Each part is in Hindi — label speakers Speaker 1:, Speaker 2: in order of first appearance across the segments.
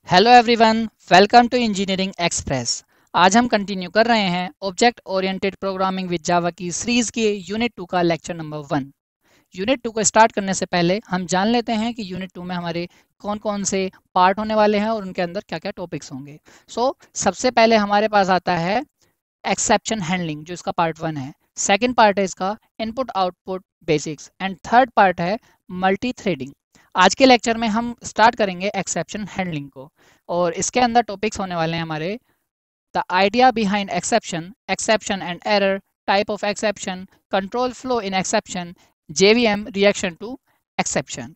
Speaker 1: Hello everyone, welcome to engineering express. आज हम कंटिन्यू कर रहे हैं object oriented programming with Java की सीरीज के यूनिट 2 का लेक्चर नंबर 1। यूनिट 2 को स्टार्ट करने से पहले हम जान लेते हैं कि यूनिट 2 में हमारे कौन कौन से पार्ट होने वाले हैं और उनके अंदर क्या क्या टॉपिक्स होंगे। सबसे पहले हमारे पास आता है एक्सेप्शन हैंडलिंग, जो इसका पार्ट 1 है। सेकेंड पार्ट है इसका input output basics and third part है मल्टी थ्रेडिंग। आज के लेक्चर में हम स्टार्ट करेंगे एक्सेप्शन हैंडलिंग को, और इसके अंदर टॉपिक्स होने वाले हैं हमारे the idea behind exception, exception and error, type of exception, control flow in exception, JVM reaction to exception.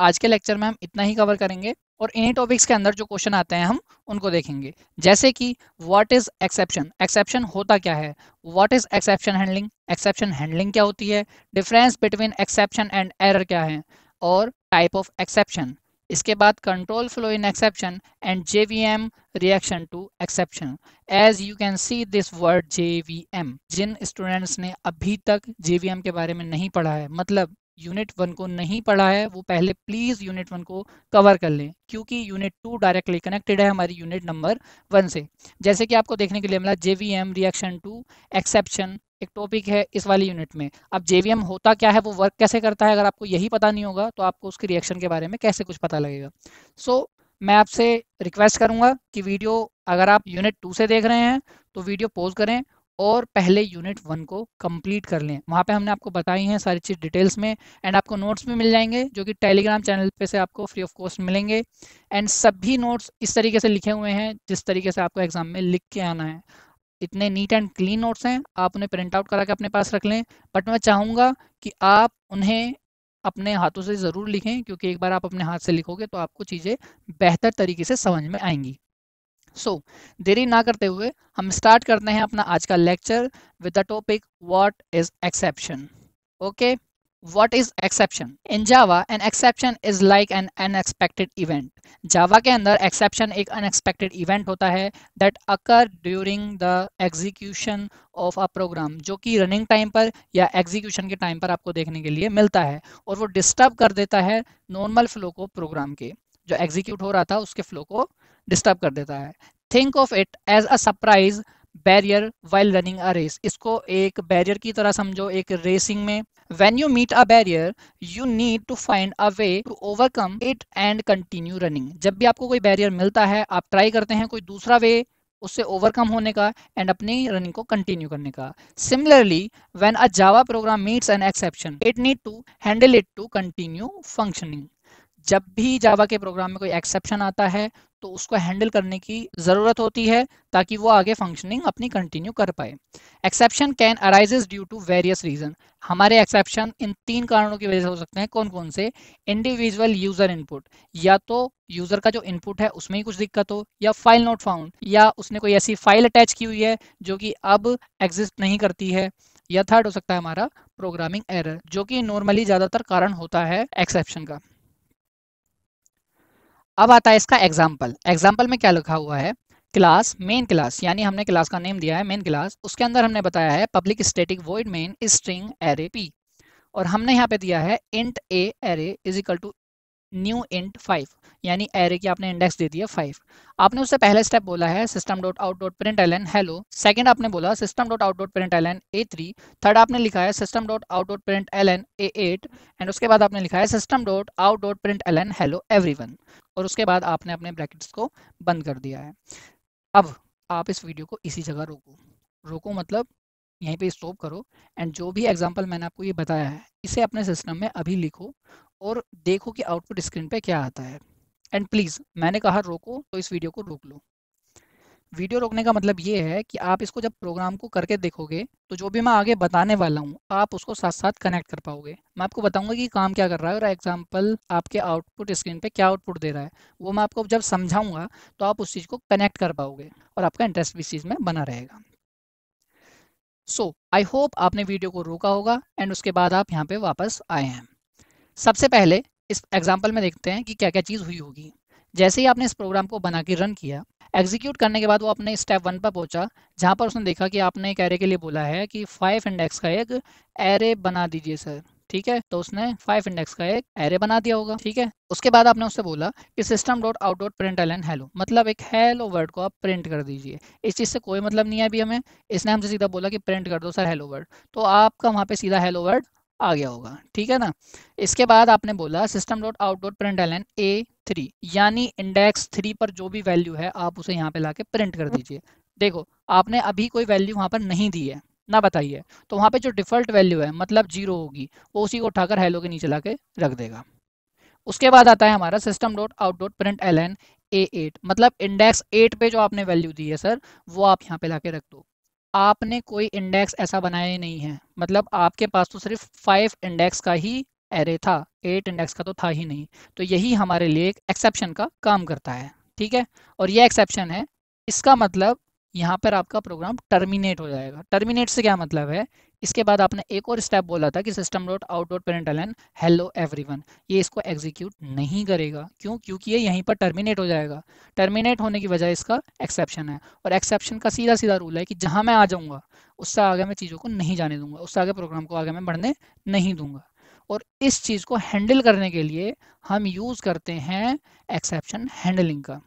Speaker 1: आज के लेक्चर में हम इतना ही कवर करेंगे और इन्हीं टॉपिक्स के अंदर जो क्वेश्चन आते हैं हम उनको देखेंगे। जैसे कि व्हाट इज एक्सेप्शन, एक्सेप्शन होता क्या है। What is exception handling, exception handling क्या होती है। Difference between exception and error क्या है, और टाइप ऑफ एक्सेप्शन। इसके बाद control flow in exception and JVM reaction to exception. As you can see this word JVM, जिन स्टूडेंट्स ने अभी तक जेवीएम के बारे में नहीं पढ़ा है, मतलब यूनिट 1 को नहीं पढ़ा है, वो पहले प्लीज यूनिट 1 को कवर कर लें, क्योंकि यूनिट 2 डायरेक्टली कनेक्टेड है हमारी यूनिट नंबर 1 से। जैसे कि आपको देखने के लिए मिला जेवीएम रिएक्शन टू एक्सेप्शन एक टॉपिक है इस वाली यूनिट में। अब जेवीएम होता क्या है, वो वर्क कैसे करता है, अगर आपको यही पता नहीं होगा तो आपको उसके रिएक्शन के बारे में कैसे कुछ पता लगेगा। मैं आपसे रिक्वेस्ट करूंगा कि वीडियो, अगर आप यूनिट 2 से देख रहे हैं तो वीडियो पॉज करें और पहले यूनिट 1 को कंप्लीट कर लें। वहाँ पे हमने आपको बताई हैं सारी चीज़ डिटेल्स में, एंड आपको नोट्स भी मिल जाएंगे जो कि टेलीग्राम चैनल पे से आपको फ्री ऑफ कॉस्ट मिलेंगे। एंड सभी नोट्स इस तरीके से लिखे हुए हैं जिस तरीके से आपको एग्जाम में लिख के आना है। इतने नीट एंड क्लीन नोट्स हैं, आप उन्हें प्रिंट आउट करा के अपने पास रख लें। बट मैं चाहूँगा कि आप उन्हें अपने हाथों से ज़रूर लिखें, क्योंकि एक बार आप अपने हाथ से लिखोगे तो आपको चीज़ें बेहतर तरीके से समझ में आएंगी। देरी ना करते हुए हम स्टार्ट करते हैं अपना आज का lecture with the topic what is exception. Okay, what is exception in java? An exception is like an unexpected event. java के अंदर exception एक unexpected event होता है that occur during the execution of a program, जो कि रनिंग टाइम पर या एग्जीक्यूशन के टाइम पर आपको देखने के लिए मिलता है, और वो डिस्टर्ब कर देता है नॉर्मल फ्लो को, प्रोग्राम के जो एग्जीक्यूट हो रहा था उसके फ्लो को डिस्टर्ब कर देता है। Think of it as a surprise barrier while running a race. इसको एक बैरियर की तरह समझो, एक रेसिंग में when you meet a barrier you need to find a way to overcome it and continue running। जब भी आपको कोई बैरियर मिलता है आप ट्राई करते हैं कोई दूसरा वे उससे ओवरकम होने का एंड अपनी रनिंग को कंटिन्यू करने का। Similarly when a java program meets an exception it need to handle it to continue functioning। जब भी जावा के प्रोग्राम में कोई एक्सेप्शन आता है तो उसको हैंडल करने की ज़रूरत होती है ताकि वो आगे फंक्शनिंग अपनी कंटिन्यू कर पाए। Exception can arises due to various reason. हमारे एक्सेप्शन इन 3 कारणों की वजह से हो सकते हैं। कौन कौन से? इंडिविजुअल यूजर इनपुट, या तो यूजर का जो इनपुट है उसमें ही कुछ दिक्कत हो, या फाइल नॉट फाउंड, या उसने कोई ऐसी फाइल अटैच की हुई है जो कि अब एग्जिस्ट नहीं करती है, या थर्ड हो सकता है हमारा प्रोग्रामिंग एरर, जो कि नॉर्मली ज़्यादातर कारण होता है एक्सेप्शन का। अब आता है इसका एग्जाम्पल। एग्जाम्पल में क्या लिखा हुआ है? क्लास मेन क्लास, यानी हमने क्लास का नेम दिया है मेन क्लास, उसके अंदर हमने बताया है public static void main string array P, और हमने यहाँ पे दिया है int A array is equal to new int 5, यानी एरे की आपने इंडेक्स दे दिया 5। आपने उससे पहले स्टेप बोला है system dot out dot print L N hello. Second आपने बोला system dot out dot print L N ए3। थर्ड आपने लिखा है system dot out dot print L N ए8। एंड उसके बाद आपने लिखा है system dot out dot print L N hello everyone, और उसके बाद आपने अपने ब्रैकेट्स को बंद कर दिया है। अब आप इस वीडियो को इसी जगह रोको, रोको मतलब यहीं पे स्टॉप करो, एंड जो भी एग्जांपल मैंने आपको ये बताया है इसे अपने सिस्टम में अभी लिखो और देखो कि आउटपुट स्क्रीन पे क्या आता है। एंड प्लीज़, मैंने कहा रोको तो इस वीडियो को रोक लो। वीडियो रोकने का मतलब ये है कि आप इसको जब प्रोग्राम को करके देखोगे तो जो भी मैं आगे बताने वाला हूँ आप उसको साथ साथ कनेक्ट कर पाओगे। मैं आपको बताऊंगा कि काम क्या कर रहा है और एग्जाम्पल आपके आउटपुट स्क्रीन पे क्या आउटपुट दे रहा है, वो मैं आपको जब समझाऊंगा तो आप उस चीज़ को कनेक्ट कर पाओगे और आपका इंटरेस्ट भी इस चीज़ में बना रहेगा। आई होप आपने वीडियो को रोका होगा एंड उसके बाद आप यहाँ पे वापस आए हैं। सबसे पहले इस एग्जाम्पल में देखते हैं कि क्या क्या चीज़ हुई होगी। जैसे ही आपने इस प्रोग्राम को बना के रन किया, एग्जीक्यूट करने के बाद वो अपने स्टेप 1 पर पहुंचा, जहां पर उसने देखा कि आपने एक एरे के लिए बोला है कि 5 इंडेक्स का एक एरे बना दीजिए सर। ठीक है, तो उसने 5 इंडेक्स का एक एरे बना दिया होगा। ठीक है, उसके बाद आपने उससे बोला कि system dot out dot print L N hello, मतलब एक हेलो वर्ड को आप प्रिंट कर दीजिए। इस चीज़ से कोई मतलब नहीं है अभी हमें, इसने हमसे सीधा बोला कि प्रिंट कर दो सर हेलो वर्ड, तो आपका वहाँ पे सीधा हेलो वर्ड आ गया होगा। ठीक है ना। इसके बाद आपने बोला system dot out dot print L N A3, यानी इंडेक्स 3 पर जो भी वैल्यू है आप उसे यहाँ पे ला के प्रिंट कर दीजिए। देखो आपने अभी कोई वैल्यू वहाँ पर नहीं दी है ना, बताइए, तो वहाँ पे जो डिफ़ॉल्ट वैल्यू है मतलब जीरो होगी, वो उसी को उठाकर हेलो के नीचे ला के रख देगा। उसके बाद आता है हमारा system dot out dot print L N A8, मतलब इंडेक्स 8 पे जो आपने वैल्यू दी है सर, वो आप यहाँ पे ला के रख दो। आपने कोई इंडेक्स ऐसा बनाया ही नहीं है, मतलब आपके पास तो सिर्फ 5 इंडेक्स का ही एरे था, 8 इंडेक्स का तो था ही नहीं। तो यही हमारे लिए एक एक्सेप्शन का काम करता है। ठीक है, और ये एक्सेप्शन है, इसका मतलब यहाँ पर आपका प्रोग्राम टर्मिनेट हो जाएगा। टर्मिनेट से क्या मतलब है, इसके बाद आपने एक और स्टेप बोला था कि system dot out dot println hello everyone, ये इसको एग्जीक्यूट नहीं करेगा। क्यों? क्योंकि ये यहीं पर टर्मिनेट हो जाएगा। टर्मिनेट होने की वजह इसका एक्सेप्शन है, और एक्सेप्शन का सीधा सीधा रूल है कि जहाँ मैं आ जाऊँगा उससे आगे मैं चीज़ों को नहीं जाने दूंगा, उससे आगे प्रोग्राम को आगे मैं बढ़ने नहीं दूंगा। और इस चीज़ को हैंडल करने के लिए हम यूज़ करते हैं एक्सेप्शन हैंडलिंग का।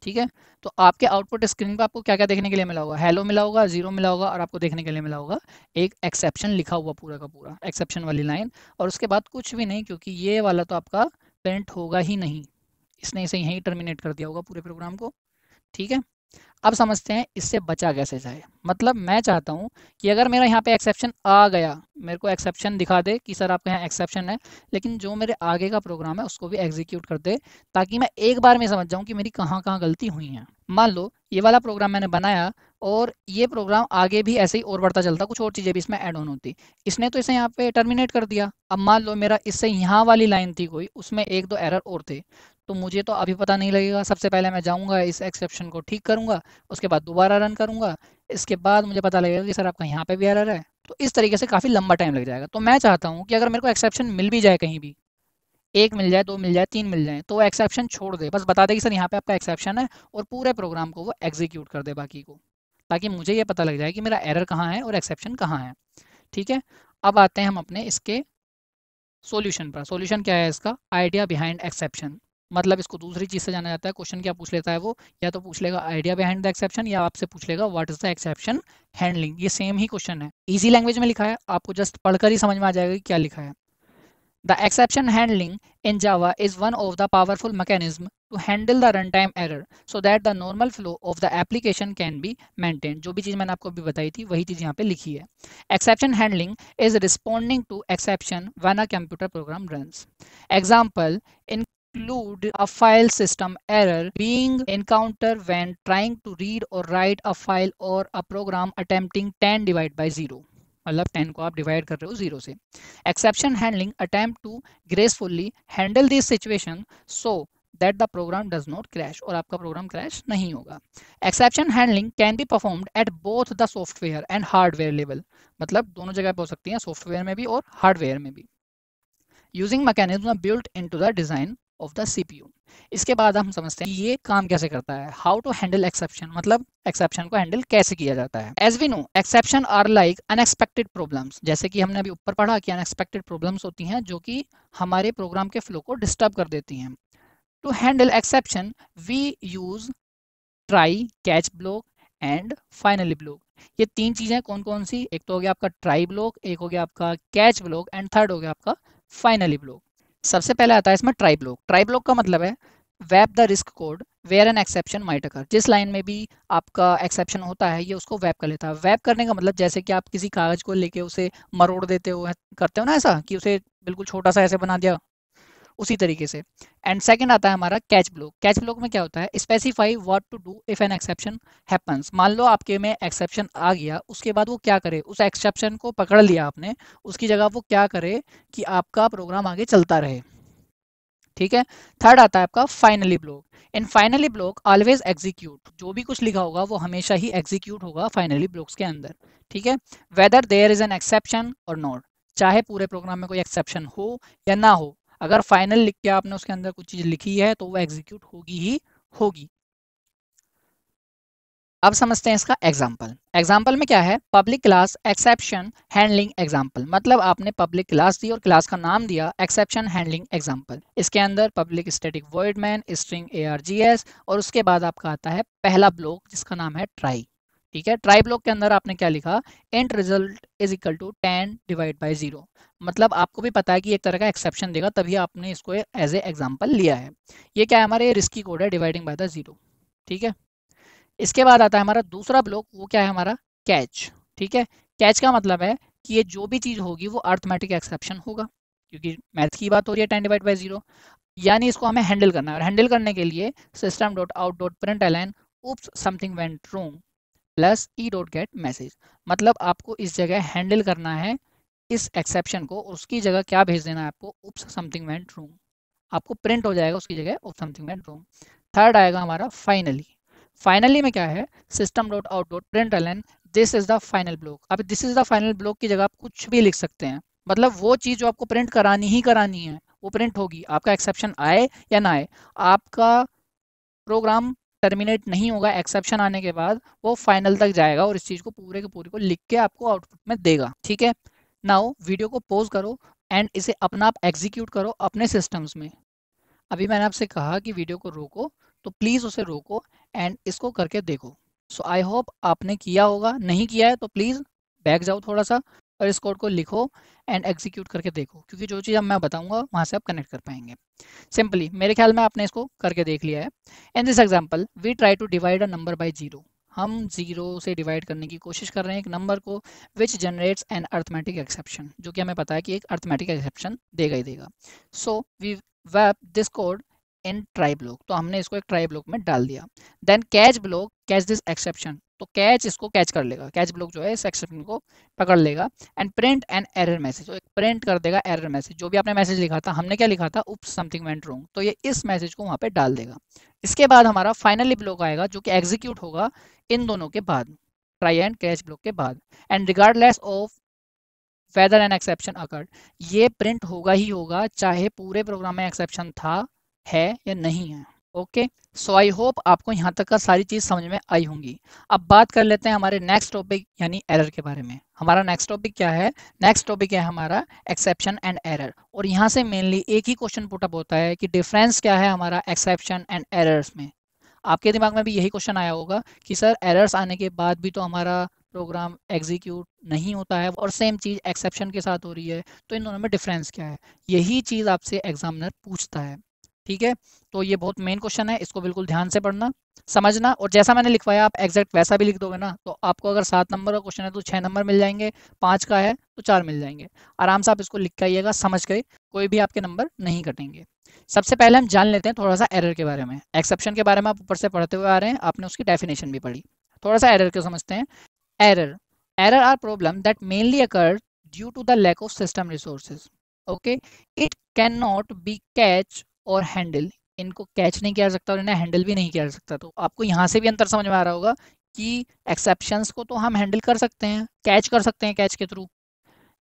Speaker 1: ठीक है, तो आपके आउटपुट स्क्रीन पे आपको क्या क्या देखने के लिए मिला होगा, हेलो मिला होगा, जीरो मिला होगा, और आपको देखने के लिए मिला होगा एक एक्सेप्शन लिखा हुआ पूरा का पूरा, एक्सेप्शन वाली लाइन, और उसके बाद कुछ भी नहीं, क्योंकि ये वाला तो आपका प्रिंट होगा ही नहीं, इसने इसे यहीं टर्मिनेट कर दिया होगा पूरे प्रोग्राम को। ठीक है, अब समझते हैं इससे बचा कैसे जाए। मतलब मैं चाहता हूँ कि अगर मेरा यहाँ पे एक्सेप्शन आ गया, मेरे को एक्सेप्शन दिखा दे कि सर आपके यहाँ एक्सेप्शन है, लेकिन जो मेरे आगे का प्रोग्राम है उसको भी एग्जीक्यूट कर दे, ताकि मैं एक बार में समझ जाऊँ कि मेरी कहाँ कहाँ गलती हुई है। मान लो ये वाला प्रोग्राम मैंने बनाया, और ये प्रोग्राम आगे भी ऐसे ही और बढ़ता चलता, कुछ और चीज़ें भी इसमें ऐड ऑन होती, इसने तो इसे यहाँ पे टर्मिनेट कर दिया। अब मान लो मेरा इससे यहाँ वाली लाइन थी कोई, उसमें एक दो एरर और थे, तो मुझे तो अभी पता नहीं लगेगा। सबसे पहले मैं जाऊँगा इस एक्सेप्शन को ठीक करूँगा, उसके बाद दोबारा रन करूँगा, इसके बाद मुझे पता लगेगा कि सर आपका यहाँ पे भी एरर है। तो इस तरीके से काफ़ी लंबा टाइम लग जाएगा। तो मैं चाहता हूँ कि अगर मेरे को एक्सेप्शन मिल भी जाए कहीं भी, 1 मिल जाए, 2 मिल जाए, 3 मिल जाए, तो वो एक्सेप्शन छोड़ दे, बस बता दे कि सर यहाँ पे आपका एक्सेप्शन है, और पूरे प्रोग्राम को वो एग्जीक्यूट कर दे बाकी को, ताकि मुझे ये पता लग जाए कि मेरा एरर कहाँ है और एक्सेप्शन कहाँ है। ठीक है, अब आते हैं हम अपने इसके सॉल्यूशन पर। सॉल्यूशन क्या है इसका, आइडिया बिहाइंड एक्सेप्शन। मतलब इसको दूसरी चीज़ से जाना जाता है। क्वेश्चन क्या पूछ लेता है वो, या तो पूछ लेगा आइडिया बिहाइंड द एक्सेप्शन, या आपसे पूछ लेगा what is the exception handling. ये सेम ही क्वेश्चन है, इजी लैंग्वेज में लिखा है, आपको जस्ट पढ़कर ही समझ में आ जाएगा कि क्या लिखा है। The exception handling in Java is one of the powerful mechanism to handle the runtime error so that the normal flow of the application can be maintained। जो भी चीज़ मैंने आपको अभी बताई थी वही चीज़ यहाँ पे लिखी है। Exception handling is responding to exception when a computer program runs। Example include a file system error being encountered when trying to read or write a file or a program attempting 10 divided by 0, मतलब 10 को आप डिवाइड कर रहे हो 0 से। Exception handling attempt to gracefully handle this situation so that the program does not crash, और आपका प्रोग्राम क्रैश नहीं होगा। Exception handling can be performed at both the software and hardware level, मतलब दोनों जगह पे हो सकती है, सॉफ्टवेयर में भी और हार्डवेयर में भी। Using mechanism built into the design of the CPU. इसके बाद हम समझते हैं ये काम कैसे करता है, हाउ टू हैंडल एक्सेप्शन, मतलब एक्सेप्शन को हैंडल कैसे किया जाता है। As we know exception are like unexpected problems, जैसे कि हमने अभी ऊपर पढ़ा कि अनएक्सपेक्टेड प्रॉब्लम्स होती हैं जो कि हमारे प्रोग्राम के फ्लो को डिस्टर्ब कर देती हैं। To handle exception we use try, catch block and finally block. ये तीन चीजें कौन कौन सी, एक तो हो गया आपका ट्राई ब्लॉक, एक हो गया आपका कैच ब्लॉक, एंड थर्ड हो गया आपका फाइनली ब्लॉक। सबसे पहले आता है इसमें ट्राई ब्लॉक। ट्राई ब्लॉक का मतलब है wrap the risk code where an exception might occur. जिस लाइन में भी आपका एक्सेप्शन होता है ये उसको वैप कर लेता है। वैप करने का मतलब जैसे कि आप किसी कागज को लेके उसे मरोड़ देते हो, करते हो ना ऐसा, कि उसे बिल्कुल छोटा सा ऐसे बना दिया, उसी तरीके से। एंड सेकंड आता है हमारा कैच ब्लॉक। कैच ब्लॉक में क्या होता है, specify what to do if an exception happens. मान लो आपके में एक्सेप्शन आ गया, उसके बाद वो क्या करे, उस एक्सेप्शन को पकड़ लिया आपने, उसकी जगह वो क्या करे कि आपका प्रोग्राम आगे चलता रहे। ठीक है, थर्ड आता है आपका finally block. In finally block always execute, जो भी कुछ लिखा होगा वो हमेशा ही एग्जीक्यूट होगा फाइनली ब्लॉक्स के अंदर। ठीक है, whether there is an exception और नॉट, चाहे पूरे प्रोग्राम में कोई एक्सेप्शन हो या ना हो, अगर फाइनल लिख के आपने उसके अंदर कुछ चीज लिखी है तो वो एग्जीक्यूट होगी ही होगी। अब समझते हैं इसका एग्जाम्पल। एग्जाम्पल में क्या है, public class exception handling example, मतलब आपने पब्लिक क्लास दी और क्लास का नाम दिया एक्सेप्शन हैंडलिंग एग्जाम्पल। इसके अंदर public static void main string args और उसके बाद आपका आता है पहला ब्लॉक जिसका नाम है ट्राई। ठीक है, ट्राई ब्लॉक के अंदर आपने क्या लिखा, int result is equal to 10 divide by 0। मतलब आपको भी पता है कि एक तरह का एक्सेप्शन देगा, तभी आपने इसको एज ए एग्जाम्पल लिया है। ये क्या है, हमारे रिस्की कोड है, डिवाइडिंग बाय द 0। ठीक है, इसके बाद आता है हमारा दूसरा ब्लॉक, वो क्या है हमारा कैच। ठीक है, कैच का मतलब है कि ये जो भी चीज़ होगी वो अर्थमेटिक एक्सेप्शन होगा, क्योंकि मैथ की बात हो रही है 10 डिवाइड बाई 0। यानी इसको हमें हैंडल करना है, और हैंडल करने के लिए system dot out dot println oops something went wrong plus e dot get message. मतलब आपको इस जगह हैंडल करना है इस एक्सेप्शन को, और उसकी जगह क्या भेज देना है आपको, उप्स समथिंग वेंट रॉन्ग। आपको प्रिंट हो जाएगा उसकी जगह oops something went wrong. Third आएगा हमारा फाइनली। फाइनली में क्या है, system dot out dot println this is the final block. अब this is the final block की जगह आप कुछ भी लिख सकते हैं, मतलब वो चीज़ जो आपको प्रिंट करानी ही करानी है वो प्रिंट होगी, आपका एक्सेप्शन आए या ना आए। आपका प्रोग्राम टर्मिनेट नहीं होगा, एक्सेप्शन आने के बाद वो फाइनल तक जाएगा और इस चीज़ को पूरे के पूरे को लिख के आपको आउटपुट में देगा। ठीक है, नाउ वीडियो को पॉज करो एंड इसे अपना आप एग्जीक्यूट करो अपने सिस्टम्स में। अभी मैंने आपसे कहा कि वीडियो को रोको, तो प्लीज़ उसे रोको एंड इसको करके देखो। सो आई होप आपने किया होगा, नहीं किया है तो प्लीज़ बैक जाओ थोड़ा सा और इस कोड को लिखो एंड एग्जीक्यूट करके देखो, क्योंकि जो चीज़ अब मैं बताऊंगा वहाँ से आप कनेक्ट कर पाएंगे सिंपली। मेरे ख्याल में आपने इसको करके देख लिया है। In this example we try to divide a number by 0। हम 0 से डिवाइड करने की कोशिश कर रहे हैं एक नंबर को, विच जनरेट्स एन अर्थमेटिक एक्सेप्शन, जो कि हमें पता है कि एक अर्थमेटिक एक्सेप्शन देगा ही देगा। So we wrap this code in try block, तो हमने इसको एक ट्राई ब्लॉक में डाल दिया। Then catch block catch this exception, तो कैच इसको कैच कर लेगा, कैच ब्लॉक जो है इस एक्सेप्शन को पकड़ लेगा and print an error message, तो एक प्रिंट कर देगा एरर मैसेज। जो भी आपने मैसेज लिखा था, हमने क्या लिखा था, उप्स समथिंग वेंट रॉन्ग, तो ये इस मैसेज को वहाँ पे डाल देगा। इसके बाद हमारा फाइनली ब्लॉक आएगा जो कि एग्जीक्यूट होगा इन दोनों के बाद, ट्राई एंड कैच ब्लॉक के बाद, and regardless of whether an exception occurred, ये प्रिंट होगा ही होगा चाहे पूरे प्रोग्राम में एक्सेप्शन था, है या नहीं है। ओके, सो आई होप आपको यहाँ तक का सारी चीज़ समझ में आई होंगी। अब बात कर लेते हैं हमारे नेक्स्ट टॉपिक यानी एरर के बारे में। हमारा नेक्स्ट टॉपिक क्या है, नेक्स्ट टॉपिक है हमारा एक्सेप्शन एंड एरर। और यहाँ से मेनली एक ही क्वेश्चन पुटअप होता है कि डिफरेंस क्या है हमारा एक्सेप्शन एंड एरर्स में। आपके दिमाग में भी यही क्वेश्चन आया होगा कि सर एरर्स आने के बाद भी तो हमारा प्रोग्राम एग्जीक्यूट नहीं होता है और सेम चीज़ एक्सेप्शन के साथ हो रही है, तो इन दोनों में डिफरेंस क्या है। यही चीज़ आपसे एग्जामिनर पूछता है। ठीक है, तो ये बहुत मेन क्वेश्चन है, इसको बिल्कुल ध्यान से पढ़ना समझना, और जैसा मैंने लिखवाया आप एग्जैक्ट वैसा भी लिख दोगे ना, तो आपको अगर 7 नंबर का क्वेश्चन है तो 6 नंबर मिल जाएंगे, 5 का है तो 4 मिल जाएंगे। आराम से आप इसको लिख के आइएगा, समझ के कोई भी आपके नंबर नहीं कटेंगे। सबसे पहले हम जान लेते हैं थोड़ा सा एरर के बारे में। एक्सेप्शन के बारे में आप ऊपर से पढ़ते हुए आ रहे हैं, आपने उसकी डेफिनेशन भी पढ़ी। थोड़ा सा एरर को समझते हैं। Error, error are problem that mainly occur due to the lack of system resources. Okay, it can not be catch और हैंडल, इनको कैच नहीं किया जा सकता और इन्हें हैंडल भी नहीं किया जा सकता। तो आपको यहाँ से भी अंतर समझ में आ रहा होगा कि एक्सेप्शंस को तो हम हैंडल कर सकते हैं, कैच कर सकते हैं कैच के थ्रू,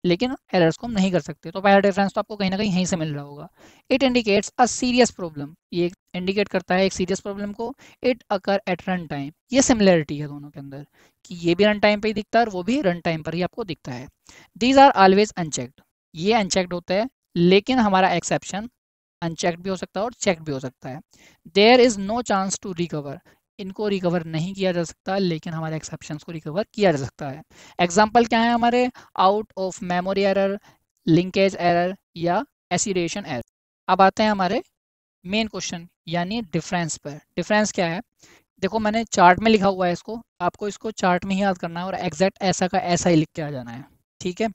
Speaker 1: लेकिन एरर्स को हम नहीं कर सकते। तो पहला डिफरेंस तो आपको कहीं ना कहीं यहीं से मिल रहा होगा। It indicates a serious problem, ये इंडिकेट करता है एक सीरियस प्रॉब्लम को। It occur eight run time, ये सिमिलरिटी है दोनों के अंदर कि ये भी रन टाइम पे ही दिखता है और वो भी रन टाइम पर ही आपको दिखता है। दीज आर ऑलवेज अनचेक्ड, ये अनचेक्ड होता है, लेकिन हमारा एक्सेप्शन अनचेक्ड भी हो सकता है और चेक्ड भी हो सकता है। There is no chance to recover, इनको रिकवर नहीं किया जा सकता, लेकिन हमारे एक्सेप्शंस को रिकवर किया जा सकता है। एग्जाम्पल क्या है हमारे, out of memory error, linkage error या एसिडेशन एरर। अब आते हैं हमारे मेन क्वेश्चन यानी डिफरेंस पर। डिफरेंस क्या है, देखो मैंने चार्ट में लिखा हुआ है इसको, आपको इसको चार्ट में ही याद करना है और एग्जैक्ट ऐसा का ऐसा ही लिख के आ जाना है। ठीक है,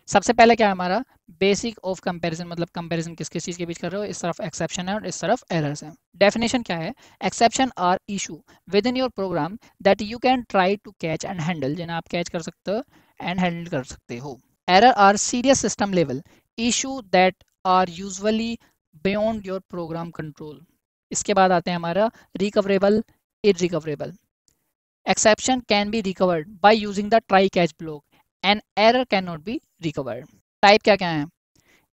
Speaker 1: सबसे पहले क्या है हमारा बेसिक ऑफ कंपैरिजन, मतलब कंपैरिजन किस किस चीज़ के बीच कर रहे हो, इस तरफ एक्सेप्शन है और इस तरफ एरर्स है। डेफिनेशन क्या है, exception are issue within your program that you can try to catch and handle, जिन्हें आप कैच कर सकते हो एंड हैंडल कर सकते हो। Error are serious system level issue that are usually beyond your program control. इसके बाद आते हैं हमारा recoverable, irrecoverable. Exception can be recovered by using the try catch block, an error can not be recovered. Type क्या क्या है,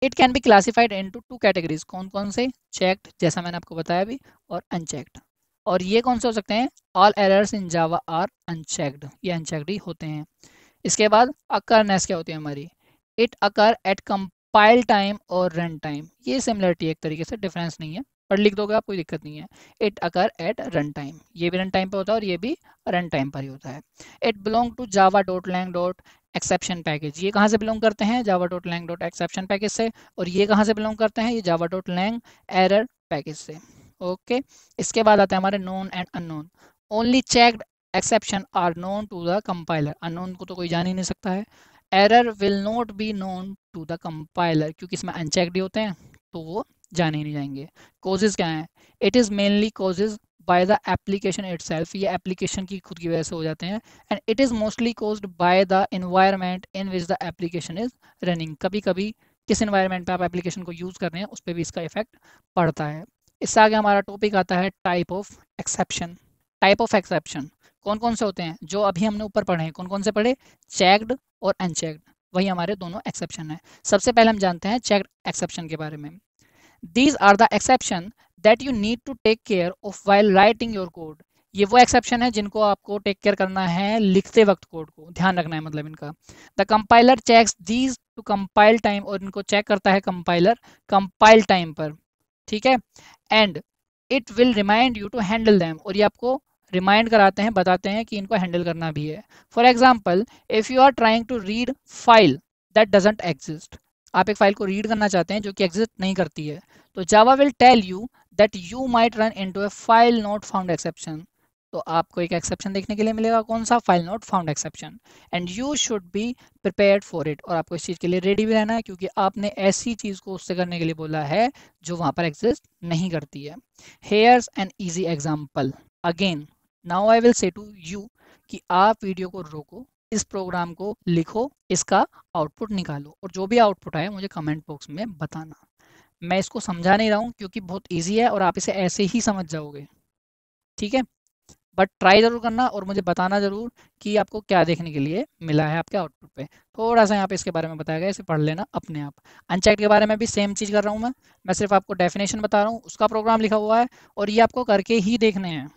Speaker 1: it can be classified into 2 categories, कौन कौन से, चेक्ड जैसा मैंने आपको बताया अभी, और अनचेक्ड। और ये कौन से हो सकते हैं, all errors in Java are unchecked, ये अनचेक्ड ही होते हैं। इसके बाद अकरनेस क्या होती है हमारी, it occur at compile time और रन टाइम, ये सिमिलरिटी एक तरीके से, डिफरेंस नहीं है, पर लिख दोगे आप कोई दिक्कत नहीं है। It occur eight run time, ये भी रन टाइम पे होता है और ये भी रन टाइम पर ही होता है। It belong to Java dot lang dot exception package, ये कहाँ से बिलोंग करते हैं, Java dot lang dot exception package से। और ये कहाँ से बिलोंग करते हैं, ये Java dot lang error package से। ओके, इसके बाद आता है हमारे known and unknown. Only checked exception are known to the compiler, unknown को तो कोई जान ही नहीं सकता है। Error will not be known to the compiler, क्योंकि इसमें अनचेक्ड होते हैं तो वो जाने ही नहीं जाएंगे। कोजेज क्या है, it is mainly causes by the application itself, ये एप्लीकेशन की खुद की वजह से हो जाते हैं। And it is mostly caused by the environment in which the application is running, कभी कभी किस एनवायरनमेंट पे आप एप्लीकेशन को यूज़ कर रहे हैं उस पर भी इसका इफेक्ट पड़ता है। इससे आगे हमारा टॉपिक आता है type of exception. Type of exception कौन कौन से होते हैं, जो अभी हमने ऊपर पढ़े हैं, कौन कौन से पढ़े, चेक्ड और अनचेक्ड, वही हमारे दोनों एक्सेप्शन है। सबसे पहले हम जानते हैं चेक्ड एक्सेप्शन के बारे में। These are the exception that you need to take care of while writing your code. ये वो एक्सेप्शन है जिनको आपको टेक केयर करना है लिखते वक्त, कोड को ध्यान रखना है मतलब इनका। The compiler checks these to compile time, और इनको चेक करता है कंपाइलर कंपाइल टाइम पर, ठीक है। And it will remind you to handle them, और ये आपको रिमाइंड कराते हैं, बताते हैं कि इनको हैंडल करना भी है। For example, if you are trying to read file that doesn't exist, आप एक फाइल को रीड करना चाहते हैं जो कि एग्जिस्ट नहीं करती है, तो Java will tell you that you might run into a file not found exception, तो आपको एक एक्सेप्शन देखने के लिए मिलेगा, कौन सा, file not found exception. And you should be prepared for it, और आपको इस चीज़ के लिए रेडी भी रहना है, क्योंकि आपने ऐसी चीज़ को उससे करने के लिए बोला है जो वहाँ पर एग्जिस्ट नहीं करती है। Here's an easy example, again now I will say to you कि आप वीडियो को रोको, इस प्रोग्राम को लिखो, इसका आउटपुट निकालो, और जो भी आउटपुट आए मुझे कमेंट बॉक्स में बताना। मैं इसको समझा नहीं रहा हूँ क्योंकि बहुत इजी है और आप इसे ऐसे ही समझ जाओगे, ठीक है, बट ट्राई ज़रूर करना और मुझे बताना ज़रूर कि आपको क्या देखने के लिए मिला है आपके आउटपुट पे। थोड़ा सा यहाँ पे इसके बारे में बताया गया, इसे पढ़ लेना अपने आप। अनचेक्ड के बारे में भी सेम चीज़ कर रहा हूँ मैं सिर्फ आपको डेफिनेशन बता रहा हूँ, उसका प्रोग्राम लिखा हुआ है और ये आपको करके ही देखने हैं।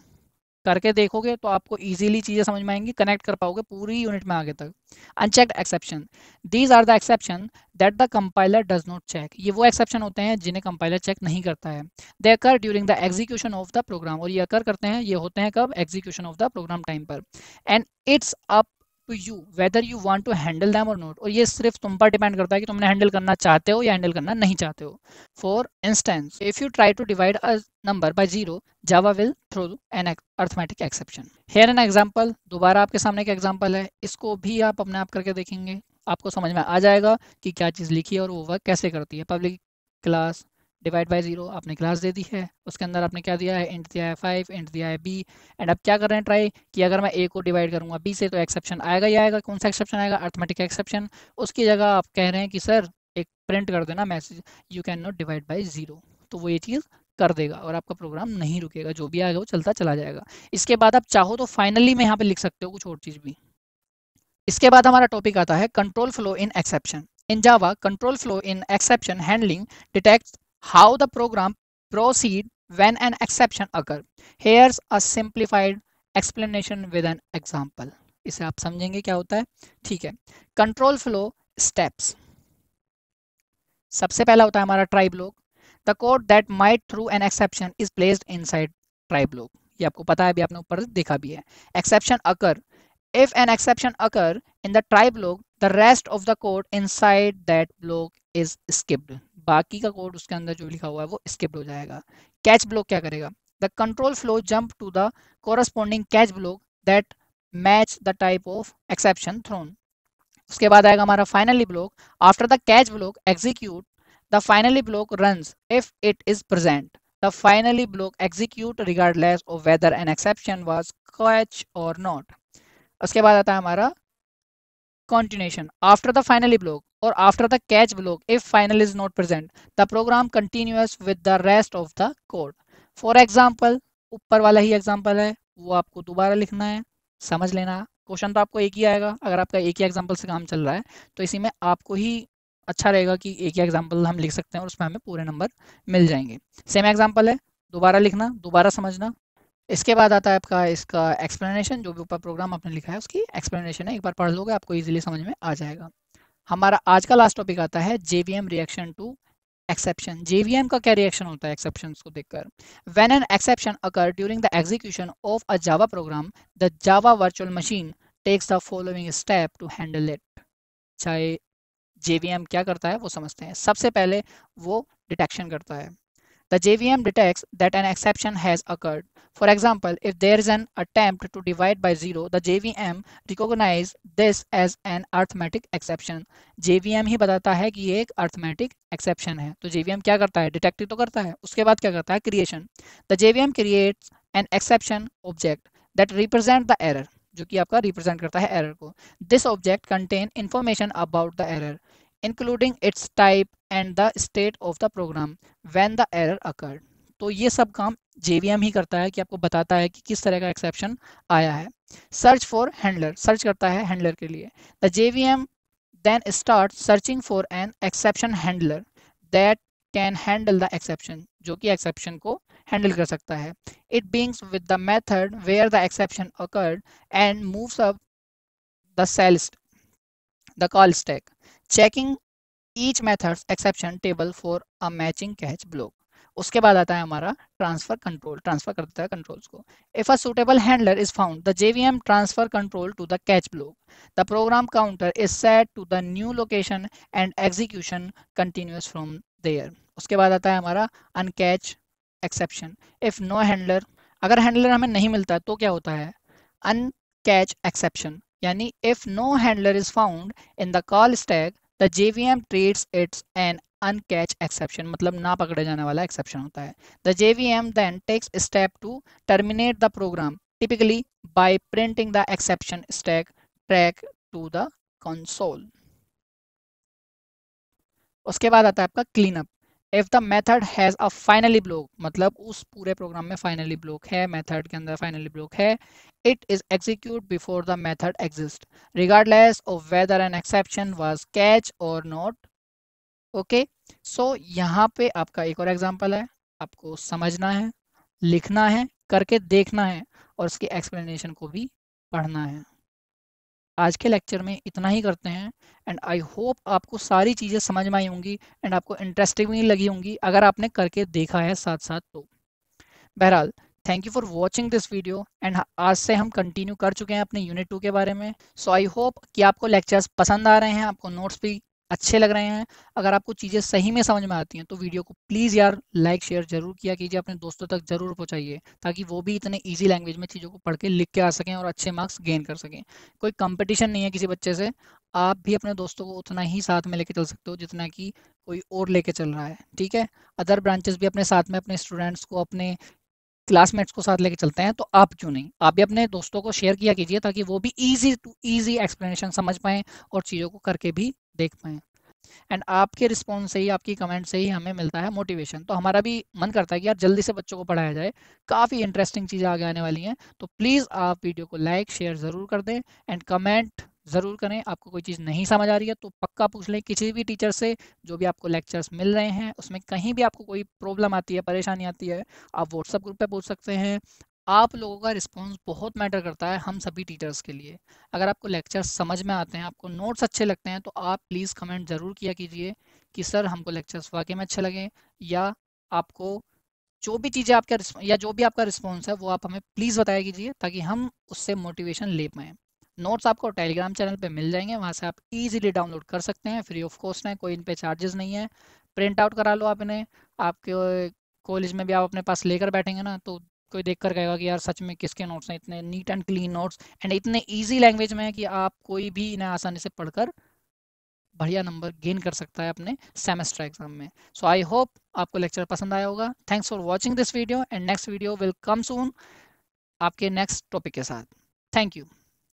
Speaker 1: करके देखोगे तो आपको इजीली चीज़ें समझ में आएंगी, कनेक्ट कर पाओगे पूरी यूनिट में आगे तक। Unchecked exception, these are the exception that the compiler does not check, ये वो एक्सेप्शन होते हैं जिन्हें कंपाइलर चेक नहीं करता है। They occur during the execution of the program, और ये अकर करते हैं, ये होते हैं कब, execution of the program time पर। And it's up to you whether you want to handle them और नॉट, और ये सिर्फ तुम पर डिपेंड करता है कि तुमने हैंडल करना चाहते हो या हैंडल करना नहीं चाहते हो। For instance, if you try to divide a number by 0, Java will throw an arithmetic exception. Here an example, दोबारा आपके सामने एक एग्जाम्पल है, इसको भी आप अपने आप करके देखेंगे, आपको समझ में आ जाएगा कि क्या चीज़ लिखी है और वो वर्क कैसे करती है। पब्लिक क्लास डिवाइड बाय 0, आपने क्लास दे दी है, उसके अंदर आपने क्या दिया है, इंट दिया है 5, इंट दिया है b, एंड अब क्या कर रहे हैं, ट्राई कि अगर मैं a को डिवाइड करूंगा b से तो एक्सेप्शन आएगा ही आएगा। कौन सा एक्सेप्शन आएगा, अर्थमेटिक एक्सेप्शन। उसकी जगह आप कह रहे हैं कि सर एक प्रिंट कर देना message, you can not divide by 0, तो वो ये चीज़ कर देगा और आपका प्रोग्राम नहीं रुकेगा, जो भी आएगा वो चलता चला जाएगा। इसके बाद आप चाहो तो फाइनली में यहाँ पे लिख सकते हो कुछ और चीज़ भी। इसके बाद हमारा टॉपिक आता है control flow in exception. In Java, control flow in exception handling detects how the program proceed when an exception occur. Here's a simplified explanation with an example. इसे आप समझेंगे क्या होता है, ठीक है। कंट्रोल फ्लो स्टेप्स, सबसे पहला होता है हमारा try block. The code that might through an exception is placed inside try block, ये आपको पता है, अभी आपने ऊपर देखा भी है। Exception occur, if an exception occur in the try block, the rest of the code inside that block is skipped, बाकी का कोड उसके अंदर जो लिखा हुआ है वो skipped हो जाएगा। कैच ब्लॉक क्या करेगा, the control flow jump to the corresponding catch block that match the type of exception thrown। उसके बाद आएगा हमारा finally block. After the catch block execute, the finally block runs if it is present, the finally block execute regardless of whether an exception was catch और नॉट। उसके बाद आता है हमारा continuation after the finally block or after the catch block if final is not present, the program continues with the rest of the code। for example, ऊपर वाला ही एग्जाम्पल है, वो आपको दोबारा लिखना है, समझ लेना। क्वेश्चन तो आपको एक ही आएगा, अगर आपका एक ही एग्जाम्पल से काम चल रहा है तो इसी में आपको ही अच्छा रहेगा कि एक ही एग्जाम्पल हम लिख सकते हैं और उसमें हमें पूरे नंबर मिल जाएंगे। सेम एग्जाम्पल है, दोबारा लिखना, दोबारा समझना, इसके बाद आता है आपका इसका एक्सप्लेनेशन, जो भी ऊपर प्रोग्राम आपने लिखा है उसकी एक्सप्लेनेशन है, एक बार पढ़ लोगे आपको इजीली समझ में आ जाएगा। हमारा आज का लास्ट टॉपिक आता है JVM reaction to exception. JVM का क्या रिएक्शन होता है एक्सेप्शंस को देखकर? When an exception occur during the execution of a Java program, the Java virtual machine takes the following step to handle it. चाहे जेवीएम क्या करता है वो समझते हैं। सबसे पहले वो डिटेक्शन करता है। The JVM detects that an exception has occurred. For example, if there is an attempt to divide by 0, the JVM recognizes this as an arithmetic exception. JVM ही बताता है कि ये एक arithmetic exception है। तो JVM क्या करता है? डिटेक्ट तो करता है, उसके बाद क्या करता है? Creation. The JVM creates an exception object that represent the error, जो कि आपका रिप्रेजेंट करता है एरर को। This object contain information about the error, including its type and the state of the program when the error occurred। तो ये सब काम JVM ही करता है कि आपको बताता है कि किस तरह का एक्सेप्शन आया है। सर्च फॉर हैंडलर, सर्च करता है हैंडलर के लिए। The JVM then start searching for an exception handler that can handle the exception, जो कि एक्सेप्शन को हैंडल कर सकता है। It begins with the method where the exception occurred and moves up the the call stack, checking each method's exception table for a matching catch block। उसके बाद आता है हमारा ट्रांसफर कंट्रोल, ट्रांसफर कर देता है कंट्रोल्स को। If a suitable handler is found, the JVM transfer control to the catch block. The program counter is set to the new location and execution continuous from there. उसके बाद आता है हमारा uncaught exception. If no handler, अगर हैंडलर हमें नहीं मिलता तो क्या होता है? अनकैच एक्सेप्शन, यानी if no handler is found in the call stack, the JVM treats it an uncatch exception, मतलब ना पकड़े जाने वाला एक्सेप्शन होता है। The JVM then takes a step to terminate the program, typically by printing the exception stack track to the console। उसके बाद आता है आपका clean up. If the method has a finally block, मतलब उस पूरे प्रोग्राम में फाइनली ब्लॉक है, मेथड के अंदर फाइनली ब्लॉक है, it is execute before the method exist regardless of whether an exception was catch और नॉट। ओके, सो यहाँ पे आपका एक और एग्जांपल है, आपको समझना है, लिखना है, करके देखना है और उसकी एक्सप्लेनेशन को भी पढ़ना है। आज के लेक्चर में इतना ही करते हैं एंड आई होप आपको सारी चीज़ें समझ में आई होंगी एंड आपको इंटरेस्टिंग भी लगी होंगी अगर आपने करके देखा है साथ साथ तो। बहरहाल, thank you for watching this video and आज से हम कंटिन्यू कर चुके हैं अपने यूनिट 2 के बारे में। सो आई होप कि आपको लेक्चर्स पसंद आ रहे हैं, आपको नोट्स भी अच्छे लग रहे हैं। अगर आपको चीज़ें सही में समझ में आती हैं तो वीडियो को प्लीज़ यार लाइक शेयर जरूर किया कीजिए, अपने दोस्तों तक जरूर पहुंचाइए ताकि वो भी इतने ईजी लैंग्वेज में चीज़ों को पढ़ के लिख के आ सकें और अच्छे मार्क्स गेन कर सकें। कोई कंपटीशन नहीं है किसी बच्चे से, आप भी अपने दोस्तों को उतना ही साथ में लेके चल सकते हो जितना कि कोई और लेके चल रहा है। ठीक है, अदर ब्रांचेस भी अपने साथ में अपने स्टूडेंट्स को, अपने क्लासमेट्स को साथ लेके चलते हैं, तो आप क्यों नहीं, आप भी अपने दोस्तों को शेयर किया कीजिए ताकि वो भी इजी टू इजी एक्सप्लेनेशन समझ पाएँ और चीज़ों को करके भी देख पाएँ। एंड आपके रिस्पॉन्स से ही, आपकी कमेंट से ही हमें मिलता है मोटिवेशन, तो हमारा भी मन करता है कि यार जल्दी से बच्चों को पढ़ाया जाए, काफ़ी इंटरेस्टिंग चीज़ें आगे आने वाली हैं। तो प्लीज़ आप वीडियो को लाइक शेयर ज़रूर कर दें एंड कमेंट ज़रूर करें। आपको कोई चीज़ नहीं समझ आ रही है तो पक्का पूछ लें किसी भी टीचर से, जो भी आपको लेक्चर्स मिल रहे हैं उसमें कहीं भी आपको कोई प्रॉब्लम आती है, परेशानी आती है, आप व्हाट्सएप ग्रुप पे पूछ सकते हैं। आप लोगों का रिस्पॉन्स बहुत मैटर करता है हम सभी टीचर्स के लिए। अगर आपको लेक्चर्स समझ में आते हैं, आपको नोट्स अच्छे लगते हैं, तो आप प्लीज़ कमेंट ज़रूर किया कीजिए कि सर हमको लेक्चर्स वाकई में अच्छे लगे, या आपको जो भी चीज़ें आपका या जो भी आपका रिस्पॉन्स है वो आप हमें प्लीज़ बताया कीजिए ताकि हम उससे मोटिवेशन ले पाएँ। नोट्स आपको टेलीग्राम चैनल पे मिल जाएंगे, वहाँ से आप इजीली डाउनलोड कर सकते हैं, फ्री ऑफ कॉस्ट है, कोई इन पे चार्जेस नहीं है। प्रिंट आउट करा लो आप इन्हें, आपके कॉलेज में भी आप अपने पास लेकर बैठेंगे ना तो कोई देख कर कहेगा कि यार सच में किसके नोट्स हैं, इतने neat and clean notes and इतने ईजी लैंग्वेज में है कि आप कोई भी इन्हें आसानी से पढ़कर बढ़िया नंबर गेन कर सकता है अपने सेमेस्टर एग्जाम में। सो आई होप आपको लेक्चर पसंद आया होगा। Thanks for watching this video and next video will come soon आपके नेक्स्ट टॉपिक के साथ। Thank you.